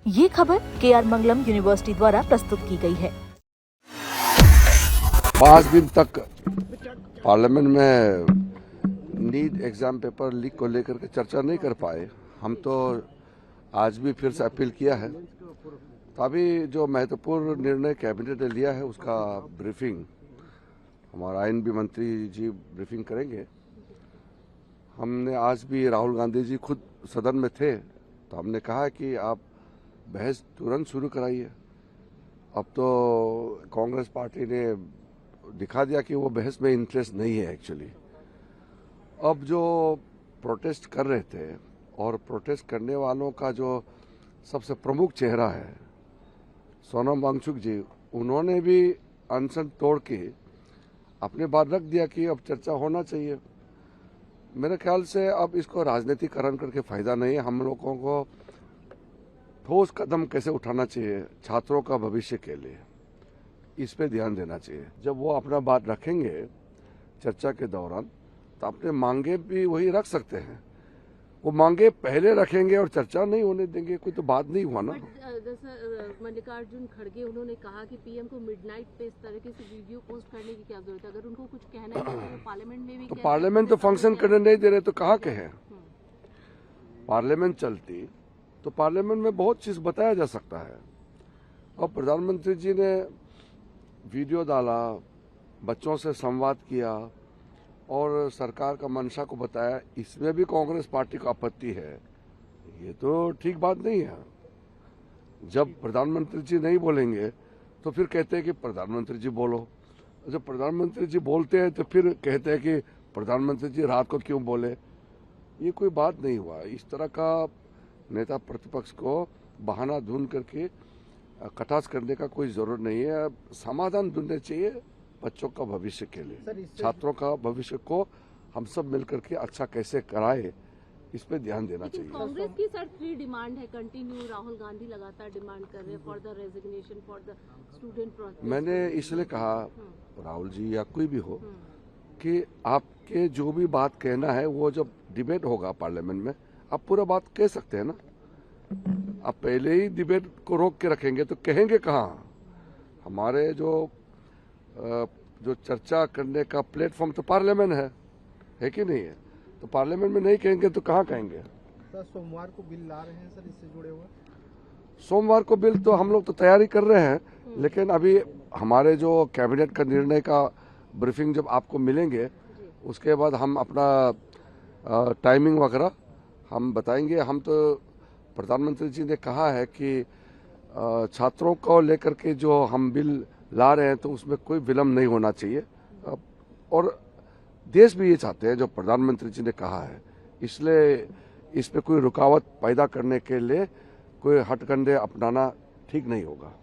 ये खबर KR मंगलम university द्वारा प्रस्तुत की गई है। 5 दिन तक पार्लियामेंट में नीट एग्जाम पेपर लीक को लेकर के चर्चा नहीं कर पाए। हम तो आज भी फिर से अपील किया है। तो अभी जो महत्वपूर्ण निर्णय कैबिनेट ने लिया है उसका ब्रीफिंग हमारा आईएनबी मंत्री जी ब्रीफिंग करेंगे। हमने आज भी राहुल गांधी जी खुद सदन में थे तो हमने कहा कि आप बहस तुरंत शुरू कराइए। अब तो कांग्रेस पार्टी ने दिखा दिया कि वो बहस में इंटरेस्ट नहीं है एक्चुअली। अब जो प्रोटेस्ट कर रहे थे और प्रोटेस्ट करने वालों का जो सबसे प्रमुख चेहरा है सोनम वांगचुक जी, उन्होंने भी अनशन तोड़ के अपने बात रख दिया कि अब चर्चा होना चाहिए। मेरे ख्याल से अब इसको राजनीतिकरण करके फायदा नहीं है। हम लोगों को ठोस कदम कैसे उठाना चाहिए छात्रों का भविष्य के लिए, इस पे ध्यान देना चाहिए। जब वो अपना बात रखेंगे चर्चा के दौरान तो अपने मांगे भी वही रख सकते हैं। वो मांगे पहले रखेंगे और चर्चा नहीं होने देंगे, कोई तो बात नहीं हुआ ना। मल्लिकार्जुन खड़गे उन्होंने कहा कि पीएम को मिडनाइट पे इस तरीके से वीडियो पोस्ट करने की क्या जरूरत है? अगर उनको कुछ कहना है तो पार्लियामेंट में भी तो पार्लियामेंट तो फंक्शन करने नहीं दे रहे तो कहाँ के हैं? पार्लियामेंट चलती तो पार्लियामेंट में बहुत चीज बताया जा सकता है। और प्रधानमंत्री जी ने वीडियो डाला, बच्चों से संवाद किया और सरकार का मंशा को बताया, इसमें भी कांग्रेस पार्टी को आपत्ति है। ये तो ठीक बात नहीं है। जब प्रधानमंत्री जी नहीं बोलेंगे तो फिर कहते हैं कि प्रधानमंत्री जी बोलो। जब प्रधानमंत्री जी बोलते हैं तो फिर कहते हैं कि प्रधानमंत्री जी रात को क्यों बोले। ये कोई बात नहीं हुआ। इस तरह का नेता प्रतिपक्ष को बहाना ढूंढ करके कटाक्ष करने का कोई जरूरत नहीं है। समाधान ढूंढने चाहिए बच्चों का भविष्य के लिए, छात्रों का भविष्य को हम सब मिलकर के अच्छा कैसे कराए, इस पे ध्यान देना चाहिए। कांग्रेस की सर 3 डिमांड है कंटिन्यू, राहुल गांधी लगातार डिमांड कर रहे हैं for the resignation for the student protest. मैंने इसलिए कहा राहुल जी या कोई भी हो कि आपके जो भी बात कहना है वो जब डिबेट होगा पार्लियामेंट में आप पूरा बात कह सकते हैं ना। आप पहले ही डिबेट को रोक के रखेंगे तो कहेंगे कहाँ? हमारे जो चर्चा करने का प्लेटफॉर्म तो पार्लियामेंट है कि नहीं है? तो पार्लियामेंट में नहीं कहेंगे तो कहाँ कहेंगे? सर सोमवार को बिल ला रहे हैं सर, इससे जुड़े हुए सोमवार को बिल तो हम लोग तो तैयारी कर रहे हैं, लेकिन अभी हमारे जो कैबिनेट का निर्णय का ब्रीफिंग जब आपको मिलेंगे उसके बाद हम अपना टाइमिंग वगैरह हम बताएंगे। हम तो प्रधानमंत्री जी ने कहा है कि छात्रों को लेकर के जो हम बिल ला रहे हैं तो उसमें कोई विलम्ब नहीं होना चाहिए। और देश भी ये चाहते हैं जो प्रधानमंत्री जी ने कहा है, इसलिए इस पे कोई रुकावट पैदा करने के लिए कोई हथकंडे अपनाना ठीक नहीं होगा।